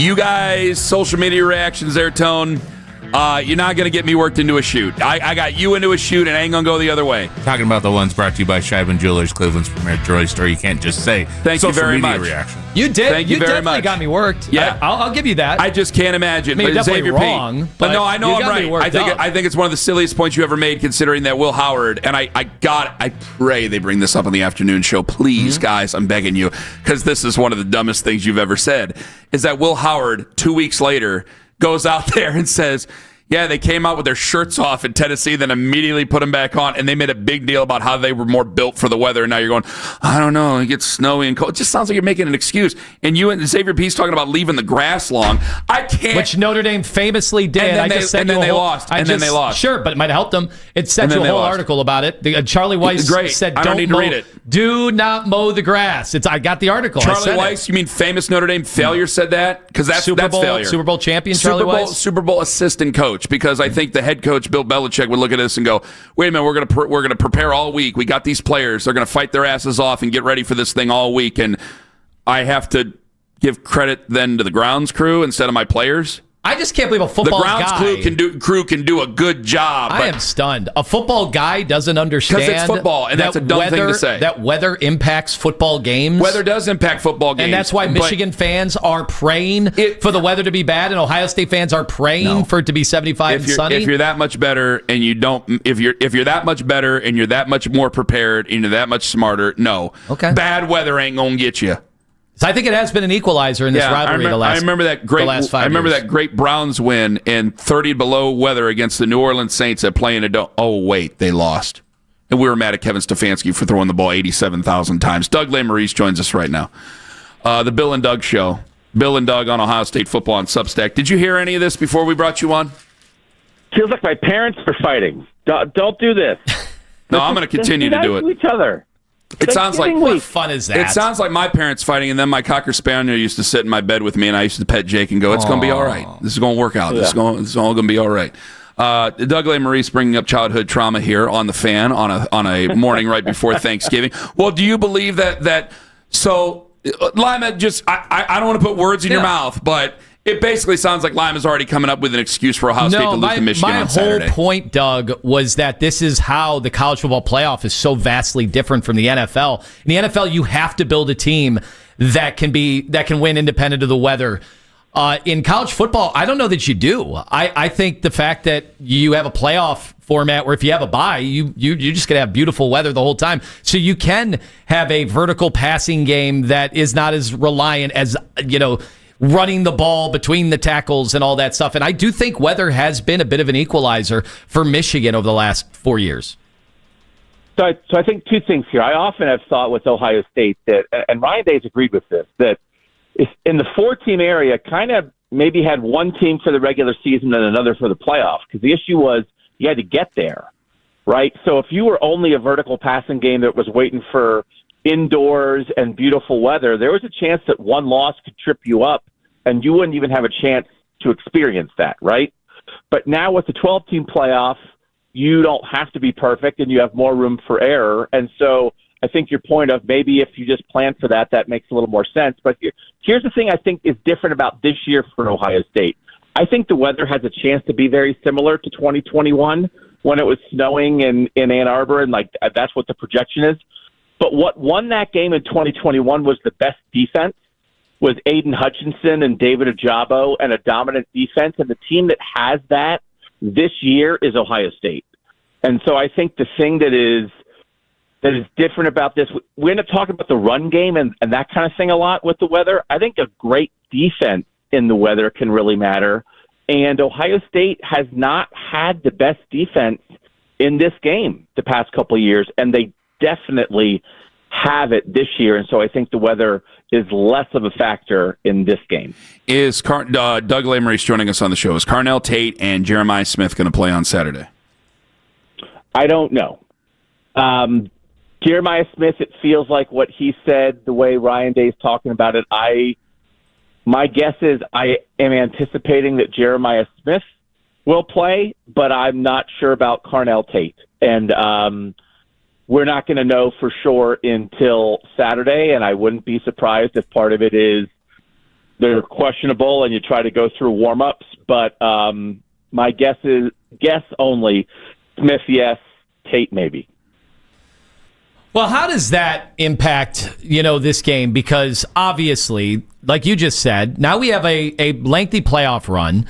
You guys, social media reactions there, Tone. You're not going to get me worked into a shoot. I got you into a shoot, and I ain't going to go the other way. Talking about the ones brought to you by Scheiben Jewelers, Cleveland's premier jewelry store. You can't just say Thank you very much. Reaction. You did. Thank you very definitely much. got me worked. Yeah. I'll give you that. I just can't imagine. I mean, you're definitely Xavier wrong. But no, I know I'm right. I think it's one of the silliest points you ever made, considering that Will Howard, and I pray they bring this up on the afternoon show. Please, guys, I'm begging you, because this is one of the dumbest things you've ever said, is that Will Howard, 2 weeks later, goes out there and says, yeah, they came out with their shirts off in Tennessee, then immediately put them back on, and they made a big deal about how they were more built for the weather, and now you're going, I don't know, it gets snowy and cold. It just sounds like you're making an excuse. And you and Xavier Pease talking about leaving the grass long. I can't. Which Notre Dame famously did. And then they lost. Sure, but it might have helped them. It sent you a whole article about it. Charlie Weiss said, I don't need to read it. Do not mow the grass. I got the article. Charlie Weiss, you mean famous Notre Dame failure said that? Because that's failure. Super Bowl champion Charlie Weiss? Super Bowl assistant coach, because I think the head coach, Bill Belichick, would look at this and go, wait a minute, we're gonna prepare all week. We got these players. They're going to fight their asses off and get ready for this thing all week. And I have to give credit then to the grounds crew instead of my players. I just can't believe a football guy. The grounds crew can do a good job. I am stunned. A football guy doesn't understand. Because it's football, and that's a dumb thing to say. That weather impacts football games. Weather does impact football games. And that's why Michigan fans are praying for the weather to be bad, and Ohio State fans are praying for it to be 75 and sunny. If you're that much better and you don't, if you're that much better and you're that much more prepared and you're that much smarter, no. Okay. Bad weather ain't gonna get you. So I think it has been an equalizer in this rivalry the last 5 years. That great Browns win in 30 below weather against the New Orleans Saints at playing a dome. Oh, wait, they lost. And we were mad at Kevin Stefanski for throwing the ball 87,000 times. Doug Lesmerises joins us right now. The Bill and Doug Show. Bill and Doug on Ohio State football on Substack. Did you hear any of this before we brought you on? Feels like my parents are fighting. Don't do this. No, I'm going to continue to do it. To each other. It sounds like what fun is that? It sounds like my parents fighting, and then my Cocker Spaniel used to sit in my bed with me, and I used to pet Jake and go, "It's going to be all right. This is going to work out. This is all going to be all right." Doug Lesmerises bringing up childhood trauma here on the Fan on a morning right before Thanksgiving. Well, do you believe that? So Lima, just I don't want to put words in your mouth, but it basically sounds like Lima's already coming up with an excuse for Ohio State to lose to Michigan on Saturday. My whole point, Doug, was that this is how the college football playoff is so vastly different from the NFL. In the NFL, you have to build a team that can win independent of the weather. In college football, I don't know that you do. I think the fact that you have a playoff format where if you have a bye, you're just going to have beautiful weather the whole time. So you can have a vertical passing game that is not as reliant as, running the ball between the tackles and all that stuff. And I do think weather has been a bit of an equalizer for Michigan over the last 4 years. So I think two things here. I often have thought with Ohio State that, and Ryan Day's agreed with this, that in the 4-team area kind of maybe had one team for the regular season and another for the playoff, because the issue was you had to get there, right? So if you were only a vertical passing game that was waiting for indoors and beautiful weather, there was a chance that one loss could trip you up and you wouldn't even have a chance to experience that, right? But now with the 12-team playoff, you don't have to be perfect and you have more room for error. And so I think your point of maybe if you just plan for that, that makes a little more sense. But here's the thing I think is different about this year for Ohio State. I think the weather has a chance to be very similar to 2021 when it was snowing in Ann Arbor, and that's what the projection is. But what won that game in 2021 was the best defense, was Aiden Hutchinson and David Ojabo, and a dominant defense. And the team that has that this year is Ohio State. And so I think the thing that is different about this, we're not talking about the run game and that kind of thing a lot with the weather. I think a great defense in the weather can really matter. And Ohio State has not had the best defense in this game the past couple of years, and they definitely have it this year. And so I think the weather is less of a factor in this game. Is Doug Lesmerises joining us on the show? Is Carnell Tate and Jeremiah Smith going to play on Saturday? I don't know. Jeremiah Smith, it feels like what he said, the way Ryan Day's talking about it, my guess is I am anticipating that Jeremiah Smith will play, but I'm not sure about Carnell Tate. And we're not going to know for sure until Saturday, and I wouldn't be surprised if part of it is they're questionable and you try to go through warm-ups. But my guess only, Smith, yes, Tate, maybe. Well, how does that impact, this game? Because obviously, like you just said, now we have a lengthy playoff run.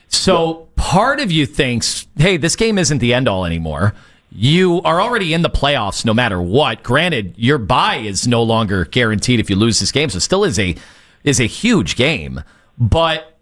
So part of you thinks, hey, this game isn't the end all anymore. You are already in the playoffs no matter what. Granted, your bye is no longer guaranteed if you lose this game, so it still is a huge game. But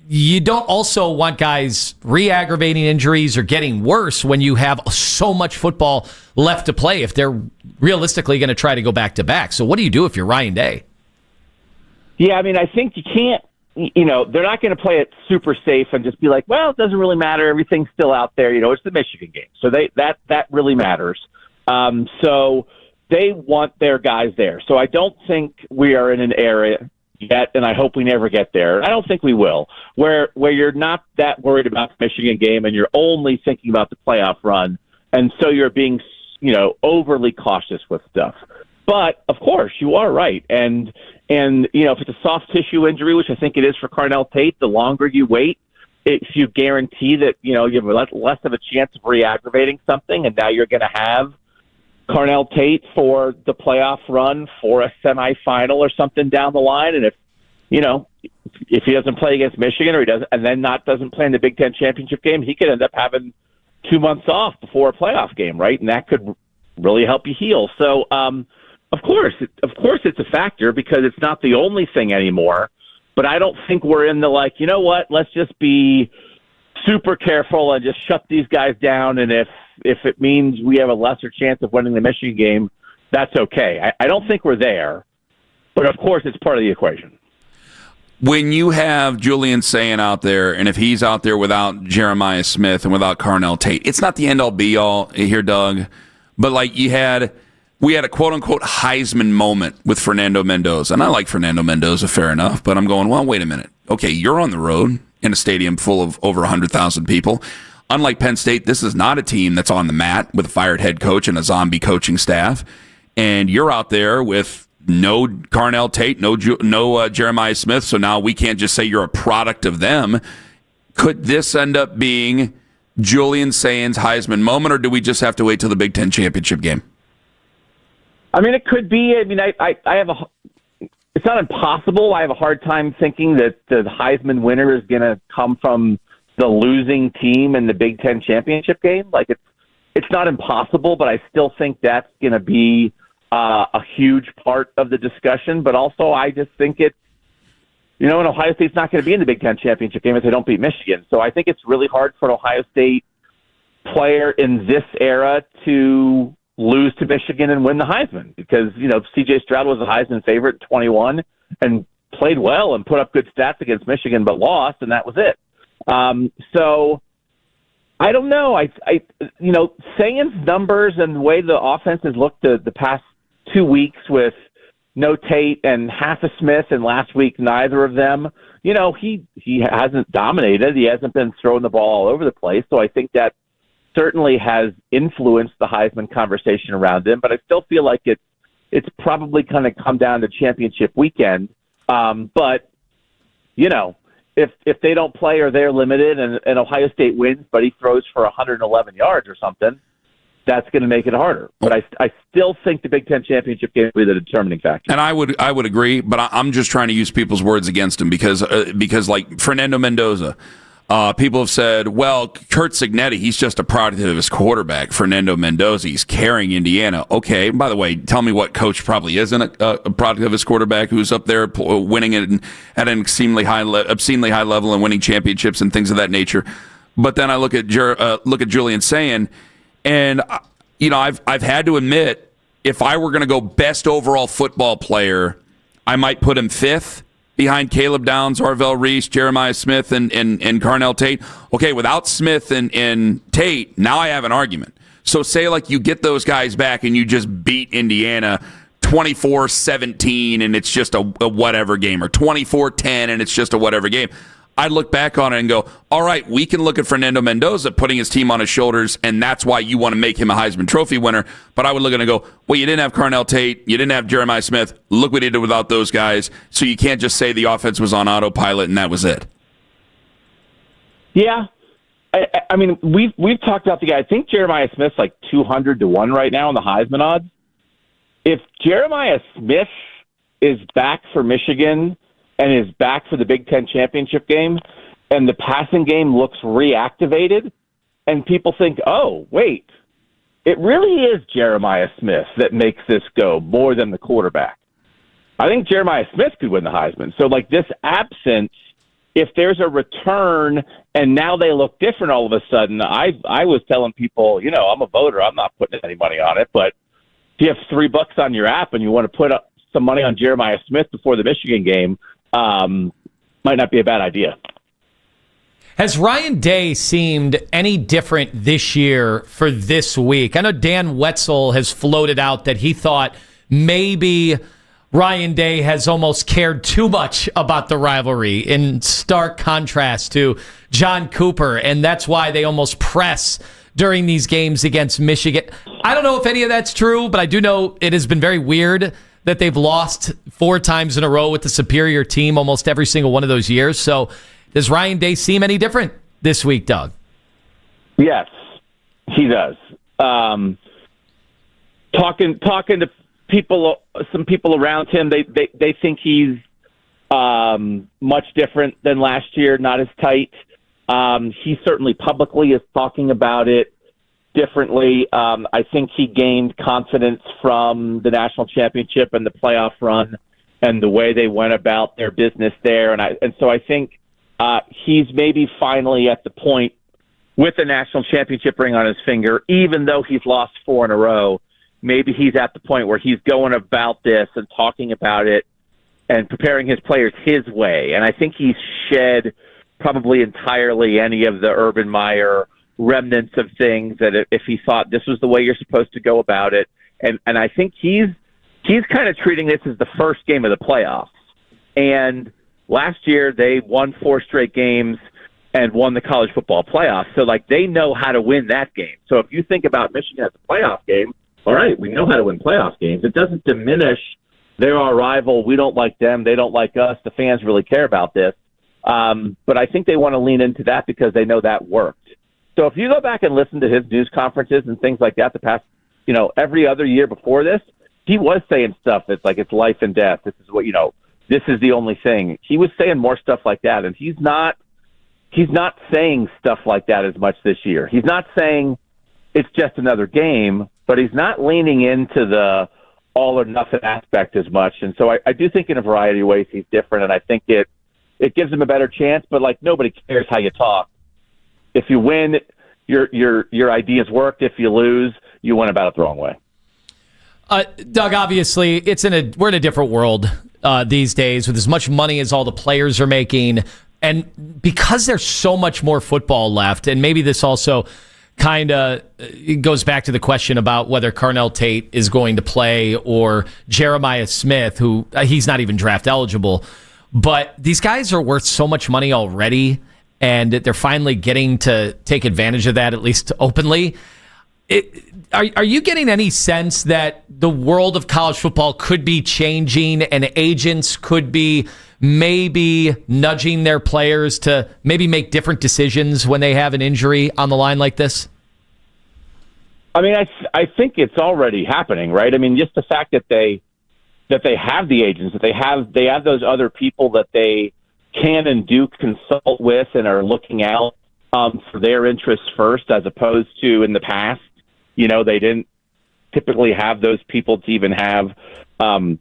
you don't also want guys re-aggravating injuries or getting worse when you have so much football left to play if they're realistically going to try to go back-to-back. So what do you do if you're Ryan Day? Yeah, I mean, I think you can't, they're not going to play it super safe and just be like, well, it doesn't really matter. Everything's still out there. It's the Michigan game. So that really matters. So they want their guys there. So I don't think we are in an area yet, and I hope we never get there. I don't think we will, where you're not that worried about the Michigan game and you're only thinking about the playoff run, and so you're being, overly cautious with stuff. But of course, you are right, and if it's a soft tissue injury, which I think it is for Carnell Tate, the longer you wait, if you guarantee that you have less of a chance of re-aggravating something, and now you're going to have Carnell Tate for the playoff run for a semifinal or something down the line. And if he doesn't play against Michigan or he doesn't, and then doesn't play in the Big Ten championship game, he could end up having 2 months off before a playoff game, right? And that could really help you heal. So, of course it's a factor because it's not the only thing anymore, but I don't think we're in the let's just be super careful and just shut these guys down. And if it means we have a lesser chance of winning the Michigan game, that's okay. I don't think we're there, but of course it's part of the equation. When you have Julian Sayin out there, and if he's out there without Jeremiah Smith and without Carnell Tate, it's not the end-all be-all here, Doug, but we had a quote-unquote Heisman moment with Fernando Mendoza, and I like Fernando Mendoza, fair enough, but I'm going, well, wait a minute. Okay, you're on the road in a stadium full of over 100,000 people. Unlike Penn State, this is not a team that's on the mat with a fired head coach and a zombie coaching staff, and you're out there with no Carnell Tate, no Jeremiah Smith, so now we can't just say you're a product of them. Could this end up being Julian Sayin's Heisman moment, or do we just have to wait till the Big Ten championship game? I mean, it could be. I mean, I have it's not impossible. I have a hard time thinking that the Heisman winner is going to come from the losing team in the Big Ten championship game. It's not impossible, but I still think that's going to be a huge part of the discussion. But also, I just think it's, and Ohio State's not going to be in the Big Ten championship game if they don't beat Michigan. So I think it's really hard for an Ohio State player in this era to lose to Michigan and win the Heisman because, C.J. Stroud was a Heisman favorite in 21 and played well and put up good stats against Michigan, but lost, and that was it. So I don't know. Sayin's numbers and the way the offense has looked the past 2 weeks with no Tate and half a Smith, and last week neither of them, he hasn't dominated. He hasn't been throwing the ball all over the place. So I think that certainly has influenced the Heisman conversation around him, but I still feel like it's probably going to come down to championship weekend. But if they don't play or they're limited and Ohio State wins, but he throws for 111 yards or something, that's going to make it harder. But I still think the Big Ten championship game will be the determining factor. And I would agree, but I'm just trying to use people's words against him because like Fernando Mendoza. People have said, well, Kurt Cignetti, he's just a product of his quarterback. Fernando Mendoza, he's carrying Indiana. Okay, by the way, tell me what coach probably isn't a product of his quarterback who's up there winning it at an obscenely high level and winning championships and things of that nature. But then I look at Julian Sayin, and I've had to admit, if I were going to go best overall football player, I might put him fifth, behind Caleb Downs, Arvell Reese, Jeremiah Smith, and Carnell Tate. Okay, without Smith and Tate, now I have an argument. So say you get those guys back and you just beat Indiana 24-17 and it's just a whatever game, or 24-10 and it's just a whatever game. I'd look back on it and go, all right, we can look at Fernando Mendoza putting his team on his shoulders, and that's why you want to make him a Heisman Trophy winner. But I would look at it and go, well, you didn't have Carnell Tate, you didn't have Jeremiah Smith. Look what he did without those guys. So you can't just say the offense was on autopilot and that was it. Yeah. I mean, we've talked about the guy. I think Jeremiah Smith's like 200-1 right now on the Heisman odds. If Jeremiah Smith is back for Michigan and is back for the Big Ten championship game, and the passing game looks reactivated, and people think, oh, wait, it really is Jeremiah Smith that makes this go more than the quarterback. I think Jeremiah Smith could win the Heisman. So, like, this absence, if there's a return and now they look different all of a sudden, I was telling people, I'm a voter. I'm not putting any money on it. But if you have $3 on your app and you want to put up some money on Jeremiah Smith before the Michigan game, might not be a bad idea. Has Ryan Day seemed any different this year for this week? I know Dan Wetzel has floated out that he thought maybe Ryan Day has almost cared too much about the rivalry, in stark contrast to John Cooper, and that's why they almost press during these games against Michigan. I don't know if any of that's true, but I do know it has been very weird that they've lost 4 times in a row with the superior team almost every single one of those years. So does Ryan Day seem any different this week, Doug? Yes, he does. Talking to some people around him, they think he's much different than last year, not as tight. He certainly publicly is talking about it differently. I think he gained confidence from the national championship and the playoff run and the way they went about their business there. And so I think he's maybe finally at the point with the national championship ring on his finger, even though he's lost 4 in a row. Maybe he's at the point where he's going about this and talking about it and preparing his players his way. And I think he's shed probably entirely any of the Urban Meyer remnants of things that if he thought this was the way you're supposed to go about it. And I think he's kind of treating this as the first game of the playoffs. And last year they won 4 straight games and won the college football playoff. So, like, they know how to win that game. So if you think about Michigan as a playoff game, all right, we know how to win playoff games. It doesn't diminish they're our rival. We don't like them. They don't like us. The fans really care about this. But I think they want to lean into that because they know that worked. So if you go back and listen to his news conferences and things like that the past, every other year before this, he was saying stuff that's like it's life and death. This is what, this is the only thing. He was saying more stuff like that, and he's not saying stuff like that as much this year. He's not saying it's just another game, but he's not leaning into the all or nothing aspect as much. And so I do think in a variety of ways he's different, and I think it gives him a better chance, but like nobody cares how you talk. If you win, your ideas worked. If you lose, you went about it the wrong way. Doug, obviously, we're in a different world these days with as much money as all the players are making. And because there's so much more football left, and maybe this also kind of goes back to the question about whether Carnell Tate is going to play or Jeremiah Smith, who he's not even draft eligible. But these guys are worth so much money already, and they're finally getting to take advantage of that, at least openly. Are you getting any sense that the world of college football could be changing and agents could be maybe nudging their players to maybe make different decisions when they have an injury on the line like this? I mean, I think it's already happening, right? I mean, just the fact that they have the agents, that they have those other people that they can and do consult with and are looking out for their interests first, as opposed to in the past, they didn't typically have those people to even have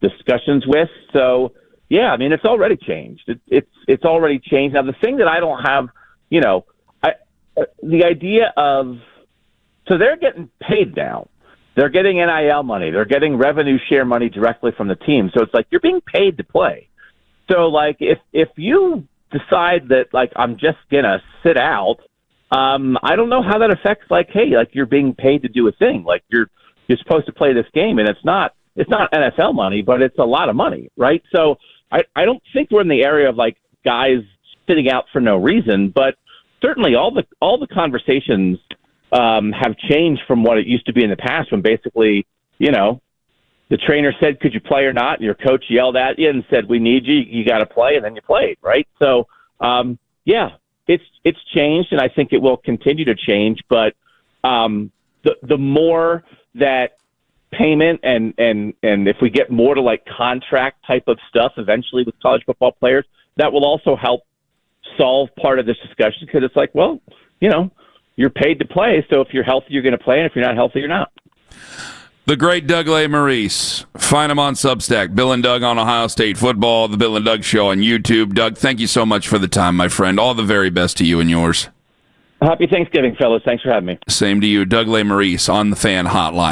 discussions with. So, yeah, I mean, it's already changed. It's already changed. Now, the thing that I don't have, the idea of, so they're getting paid now. They're getting NIL money. They're getting revenue share money directly from the team. So it's like you're being paid to play. So, like, if you decide that, like, I'm just going to sit out, I don't know how that affects, like, hey, like, you're being paid to do a thing. Like, you're supposed to play this game, and it's not NFL money, but it's a lot of money, right? So I don't think we're in the area of, like, guys sitting out for no reason, but certainly all the conversations have changed from what it used to be in the past, when basically, the trainer said, "Could you play or not?" And your coach yelled at you and said, "We need you. You got to play," and then you played, right? So, it's changed, and I think it will continue to change. But the more that payment and if we get more to like contract type of stuff eventually with college football players, that will also help solve part of this discussion, because it's like, well, you're paid to play, so if you're healthy, you're going to play, and if you're not healthy, you're not. The great Doug Lesmerises. Find him on Substack. Bill and Doug on Ohio State football, the Bill and Doug Show on YouTube. Doug, thank you so much for the time, my friend. All the very best to you and yours. Happy Thanksgiving, fellas. Thanks for having me. Same to you. Doug Lesmerises on the Fan Hotline.